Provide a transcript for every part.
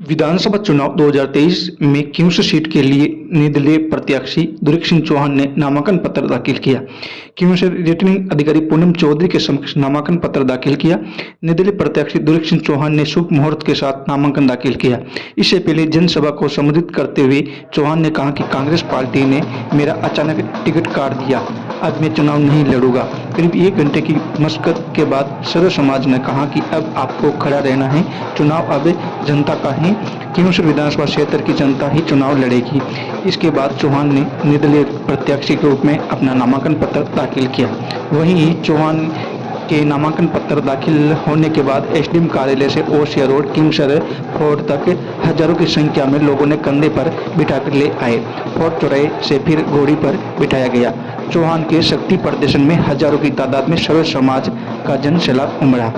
विधानसभा चुनाव 2023 में किम्स सीट के लिए निर्दलीय प्रत्याशी दुर्ग सिंह चौहान ने नामांकन पत्र दाखिल किया। किम्स रिटर्निंग अधिकारी पूनम चौधरी के समक्ष नामांकन पत्र दाखिल किया। निर्दलीय प्रत्याशी दुर्ग सिंह चौहान ने शुभ मुहूर्त के साथ नामांकन दाखिल किया। इससे पहले जनसभा को संबोधित करते हुए चौहान ने कहा कि कांग्रेस पार्टी ने मेरा अचानक टिकट काट दिया, अब मैं चुनाव नहीं लड़ूंगा। करीब 1 घंटे की मशक्कत के बाद सर्व समाज ने कहा कि अब आपको खड़ा रहना है, चुनाव अब जनता का है, किम्स विधानसभा क्षेत्र की जनता ही चुनाव लड़ेगी। इसके बाद चौहान ने निर्दलीय प्रत्याशी के रूप में अपना नामांकन पत्र दाखिल किया। वहीं चौहान के नामांकन पत्र दाखिल होने के बाद एसडीएम कार्यालय से ओसिया रोड किम्स फोर्ट तक हजारों की संख्या में लोगों ने कंधे पर बिठाकर ले आए। फोर्ट चौराहे से फिर घोड़ी पर बिठाया गया। चौहान के शक्ति प्रदर्शन में हजारों की तादाद में सर्व समाज का जन सैलाब उमड़ा।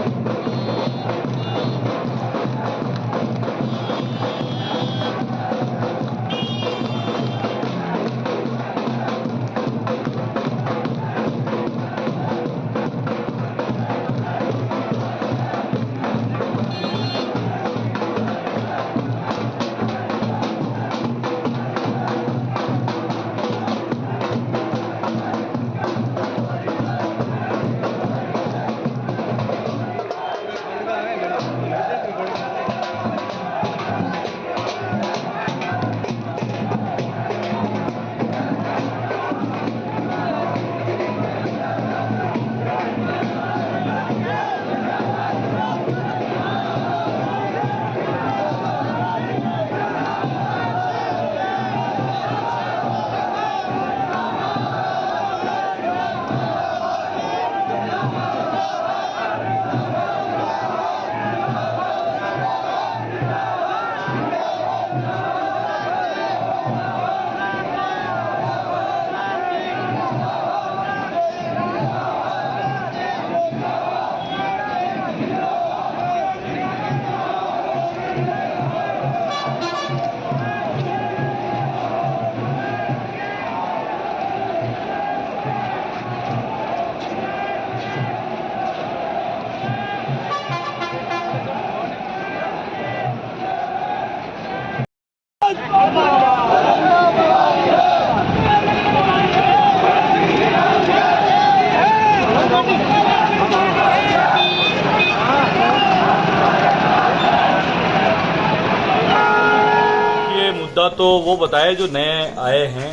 मुद्दा तो वो बताए जो नए आए हैं।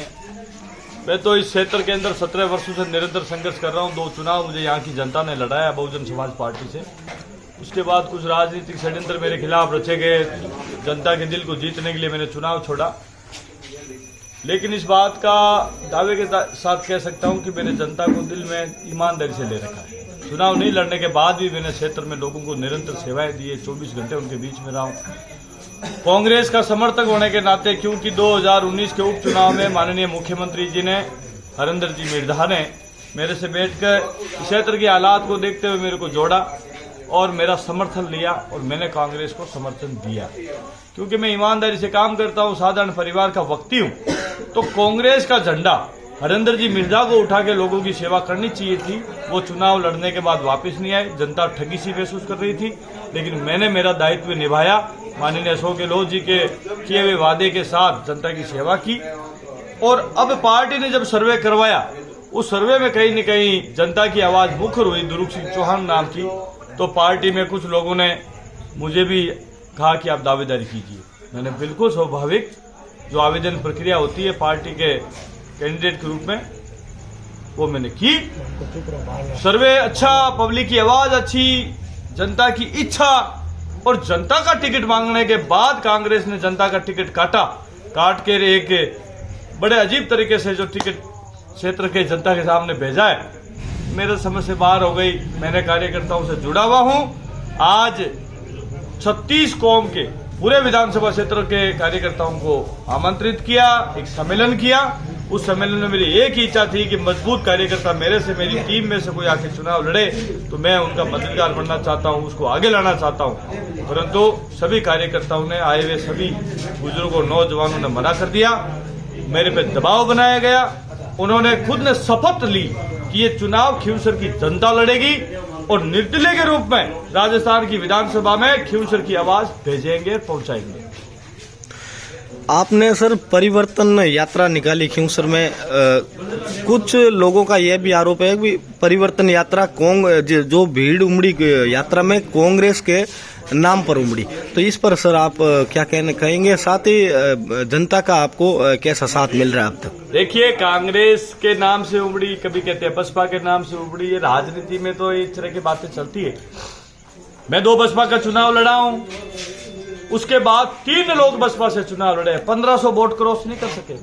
मैं तो इस क्षेत्र के अंदर 17 वर्षों से निरंतर संघर्ष कर रहा हूं। 2 चुनाव मुझे यहाँ की जनता ने लड़ाया बहुजन समाज पार्टी से। उसके बाद कुछ राजनीतिक षड्यंत्र मेरे खिलाफ रचे गए। जनता के दिल को जीतने के लिए मैंने चुनाव छोड़ा, लेकिन इस बात का दावे के साथ कह सकता हूं कि मैंने जनता को दिल में ईमानदारी से ले रखा है। चुनाव नहीं लड़ने के बाद भी मैंने क्षेत्र में लोगों को निरंतर सेवाएं दी है। 24 घंटे उनके बीच में रहा हूं कांग्रेस का समर्थक होने के नाते, क्योंकि 2019 के उपचुनाव में माननीय मुख्यमंत्री जी ने, हरिंदर जी मिर्धा ने मेरे से बैठकर क्षेत्र के हालात को देखते हुए मेरे को जोड़ा और मेरा समर्थन लिया और मैंने कांग्रेस को समर्थन दिया। क्योंकि मैं ईमानदारी से काम करता हूं, साधारण परिवार का व्यक्ति हूं, तो कांग्रेस का झंडा हरिंदर जी मिर्धा को उठा के लोगों की सेवा करनी चाहिए थी। वो चुनाव लड़ने के बाद वापस नहीं आए। जनता ठगी सी महसूस कर रही थी, लेकिन मैंने मेरा दायित्व निभाया। माननीय अशोक गहलोत जी के किए हुए वादे के साथ जनता की सेवा की। और अब पार्टी ने जब सर्वे करवाया, उस सर्वे में कहीं न कहीं जनता की आवाज मुखर हुई दुर्ग सिंह चौहान नाम की। तो पार्टी में कुछ लोगों ने मुझे भी कहा कि आप दावेदारी कीजिए। मैंने बिल्कुल स्वाभाविक जो आवेदन प्रक्रिया होती है पार्टी के कैंडिडेट के रूप में, वो मैंने की। सर्वे अच्छा, पब्लिक की आवाज अच्छी, जनता की इच्छा और जनता का टिकट मांगने के बाद कांग्रेस ने जनता का टिकट काट के एक बड़े अजीब तरीके से जो टिकट क्षेत्र के जनता के सामने भेजा है, मेरे समझ से बाहर हो गई। मैंने कार्यकर्ताओं से जुड़ा हुआ हूं। आज 36 कौम के पूरे विधानसभा क्षेत्र के कार्यकर्ताओं को आमंत्रित किया, एक सम्मेलन किया। उस सम्मेलन में मेरी एक ही इच्छा थी कि मजबूत कार्यकर्ता मेरे से, मेरी टीम में से कोई आके चुनाव लड़े तो मैं उनका मददगार बनना चाहता हूं, उसको आगे लाना चाहता हूं। परंतु सभी कार्यकर्ताओं ने, आए हुए सभी बुजुर्गों, नौजवानों ने मना कर दिया। मेरे पे दबाव बनाया गया। उन्होंने खुद ने शपथ ली कि ये चुनाव खींवसर की जनता लड़ेगी और निर्दलीय के रूप में राजस्थान की विधानसभा में खींवसर की आवाज भेजेंगे, पहुंचाएंगे। आपने सर परिवर्तन यात्रा निकाली खिंवसर में, कुछ लोगों का यह भी आरोप है कि परिवर्तन यात्रा जो भीड़ उमड़ी यात्रा में कांग्रेस के नाम पर उमड़ी, तो इस पर सर आप क्या कहेंगे? साथ ही जनता का आपको कैसा साथ मिल रहा है अब तक? देखिए, कांग्रेस के नाम से उमड़ी, कभी कहते हैं बसपा के नाम से उमड़ी, ये राजनीति में तो इस तरह की बातें चलती है। मैं 2 बसपा का चुनाव लड़ा हूं, उसके बाद 3 लोग बसपा से चुनाव लड़े, 1500 वोट क्रॉस नहीं कर सके।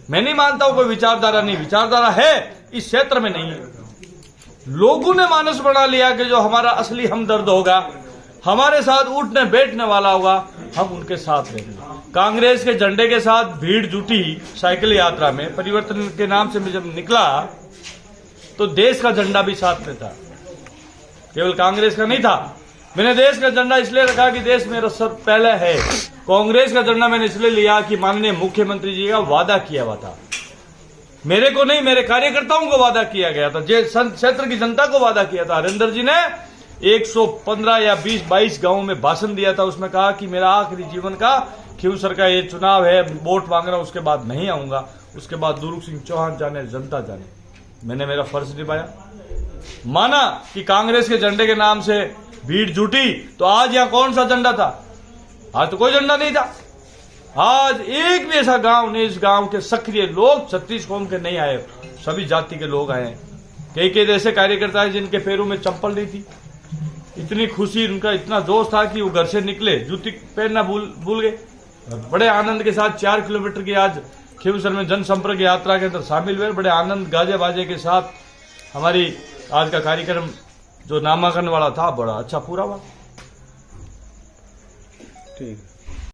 मैं नहीं मानता हूं कोई विचारधारा नहीं, विचारधारा है, इस क्षेत्र में नहीं है। लोगों ने मानस बना लिया कि जो हमारा असली हमदर्द होगा, हमारे साथ उठने बैठने वाला होगा, हम उनके साथ रहेंगे। कांग्रेस के झंडे के साथ भीड़ जुटी साइकिल यात्रा में, परिवर्तन के नाम से मैं जब निकला तो देश का झंडा भी साथ में था, केवल कांग्रेस का नहीं था। मैंने देश का झंडा इसलिए रखा कि देश मेरा सर पहले है। कांग्रेस का झंडा मैंने इसलिए लिया कि माननीय मुख्यमंत्री जी का वादा किया हुआ था, मेरे को नहीं, मेरे कार्यकर्ताओं को वादा किया गया था, क्षेत्र की जनता को वादा किया था। हरिंदर जी ने 115 या 20-22 गांवों में भाषण दिया था, उसमें कहा कि मेरा आखिरी जीवन का खिंवसर का ये चुनाव है, वोट मांग रहा हूं, उसके बाद नहीं आऊंगा। उसके बाद दुरुक सिंह चौहान जाने, जनता जाने, मैंने मेरा फर्ज निभाया। माना कि कांग्रेस के झंडे के नाम से भीड़ जुटी, तो आज यहां कौन सा झंडा था? आज तो कोई झंडा नहीं था। आज एक भी ऐसा गांव नहीं, इस गांव के सक्रिय लोग 36 कौम के नहीं आए, सभी जाति के लोग आए। कई ऐसे कार्यकर्ता हैं जिनके पैरों में चप्पल नहीं थी, इतनी खुशी, उनका इतना जोश था कि वो घर से निकले, जूती पहनना भूल गए। बड़े आनंद के साथ 4 किलोमीटर की आज खिंवसर में जनसंपर्क यात्रा के अंदर शामिल हुए। बड़े आनंद गाजे बाजे के साथ हमारी आज का कार्यक्रम जो नामांकन वाला था, बड़ा अच्छा पूरा हुआ। ठीक है।